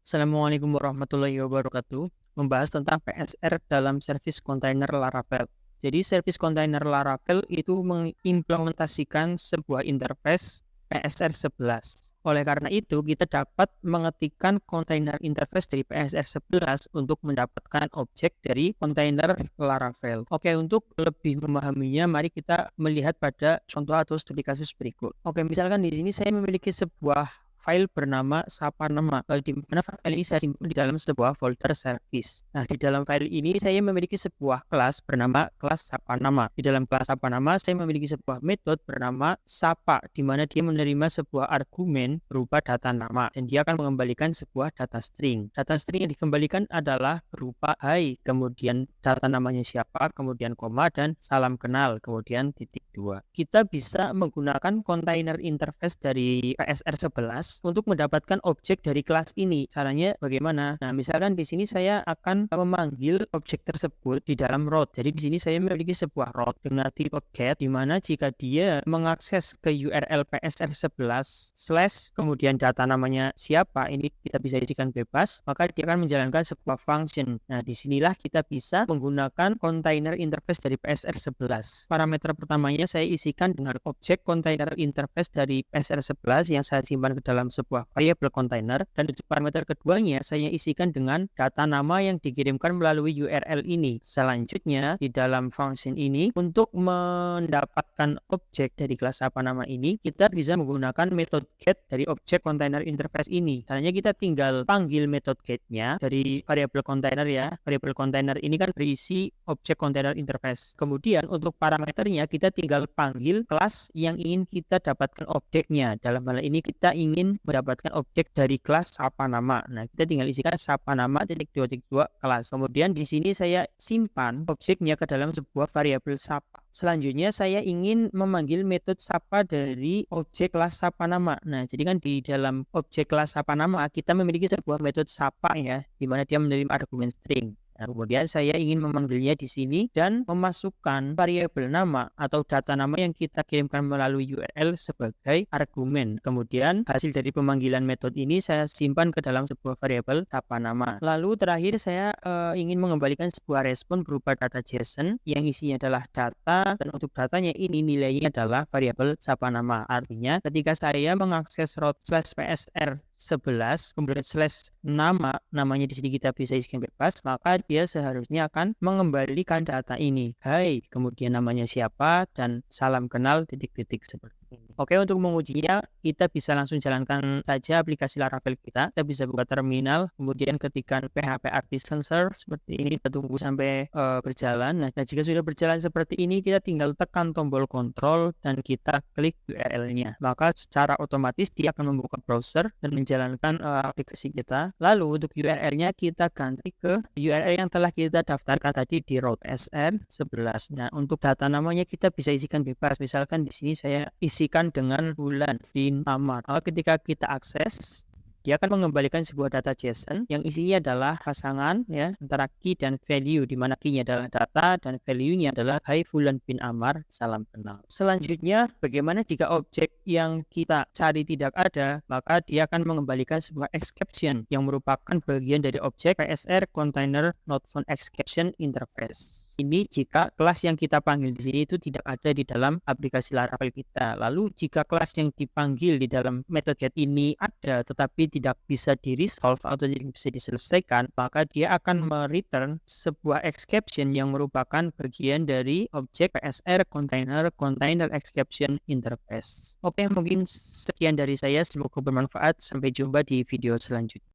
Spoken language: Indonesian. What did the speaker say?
Assalamualaikum warahmatullahi wabarakatuh. Membahas tentang PSR dalam service container Laravel. Jadi service container Laravel itu mengimplementasikan sebuah interface PSR 11. Oleh karena itu, kita dapat mengetikkan container interface dari PSR 11 untuk mendapatkan objek dari container Laravel. Oke, untuk lebih memahaminya, mari kita melihat pada contoh atau studi kasus berikut. Oke, misalkan di sini saya memiliki sebuah file bernama Sapanama, di mana file ini saya simpan di dalam sebuah folder service. Nah, di dalam file ini saya memiliki sebuah kelas bernama kelas Sapanama. Di dalam kelas Sapanama saya memiliki sebuah metode bernama Sapa, di mana dia menerima sebuah argumen berupa data nama dan dia akan mengembalikan sebuah data string. Data string yang dikembalikan adalah berupa hai, kemudian data namanya siapa, kemudian koma dan salam kenal, kemudian titik 2. Kita bisa menggunakan container interface dari PSR 11 untuk mendapatkan objek dari kelas ini. Caranya bagaimana? Nah, misalkan di sini saya akan memanggil objek tersebut di dalam route. Jadi di sini saya memiliki sebuah route dengan tipe get, di mana jika dia mengakses ke URL PSR 11 slash kemudian data namanya siapa, ini kita bisa isikan bebas, maka dia akan menjalankan sebuah function. Nah, disinilah kita bisa menggunakan container interface dari PSR 11. Parameter pertamanya saya isikan dengan objek container interface dari PSR 11 yang saya simpan ke dalam sebuah variable container, dan untuk parameter keduanya saya isikan dengan data nama yang dikirimkan melalui URL ini. Selanjutnya di dalam function ini, untuk mendapatkan objek dari kelas apa nama ini, kita bisa menggunakan metode get dari objek container interface ini. Caranya kita tinggal panggil metode get-nya dari variable container ya. Variable container ini kan berisi objek container interface. Kemudian untuk parameternya kita tinggal panggil kelas yang ingin kita dapatkan objeknya. Dalam hal ini kita ingin mendapatkan objek dari kelas apa nama. Nah, kita tinggal isikan sapa nama titik 2 kelas. Kemudian di sini saya simpan objeknya ke dalam sebuah variabel sapa. Selanjutnya saya ingin memanggil metode sapa dari objek kelas sapa nama. Nah, jadi kan di dalam objek kelas sapa nama kita memiliki sebuah metode sapa ya, di mana dia menerima argumen string. Nah, kemudian saya ingin memanggilnya di sini dan memasukkan variabel nama atau data nama yang kita kirimkan melalui URL sebagai argumen. Kemudian hasil dari pemanggilan metode ini saya simpan ke dalam sebuah variabel sapa nama. Lalu terakhir saya ingin mengembalikan sebuah respon berupa data JSON yang isinya adalah data, dan untuk datanya ini nilainya adalah variabel sapa nama. Artinya ketika saya mengakses route slash PSR 11 kemudian slash namanya di sini kita bisa isikan bebas, maka dia seharusnya akan mengembalikan data ini, hai, kemudian namanya siapa, dan salam kenal titik-titik seperti ini. Oke, untuk mengujinya kita bisa langsung jalankan saja aplikasi Laravel kita. Kita bisa buka terminal, kemudian ketikkan PHP Artisan Serve seperti ini, kita tunggu sampai berjalan. Nah, jika sudah berjalan seperti ini, kita tinggal tekan tombol kontrol dan kita klik URL-nya. Maka secara otomatis dia akan membuka browser dan menjalankan aplikasi kita. Lalu untuk URL-nya kita ganti ke URL yang telah kita daftarkan tadi di route PSR 11. Nah, untuk data namanya kita bisa isikan bebas. Misalkan di sini saya isikan dengan bulan bin Amar. Ketika kita akses, dia akan mengembalikan sebuah data JSON yang isinya adalah pasangan ya antara key dan value, di mana key-nya adalah data dan value-nya adalah hai Fulan bin Amar, salam kenal. Selanjutnya, bagaimana jika objek yang kita cari tidak ada, maka dia akan mengembalikan sebuah exception yang merupakan bagian dari objek PSR container not found exception interface. Ini jika kelas yang kita panggil di sini itu tidak ada di dalam aplikasi Laravel kita. Lalu jika kelas yang dipanggil di dalam metode get ini ada tetapi tidak bisa di-resolve atau tidak bisa diselesaikan, maka dia akan mereturn sebuah exception yang merupakan bagian dari objek PSR container exception interface. Oke, mungkin sekian dari saya, semoga bermanfaat. Sampai jumpa di video selanjutnya.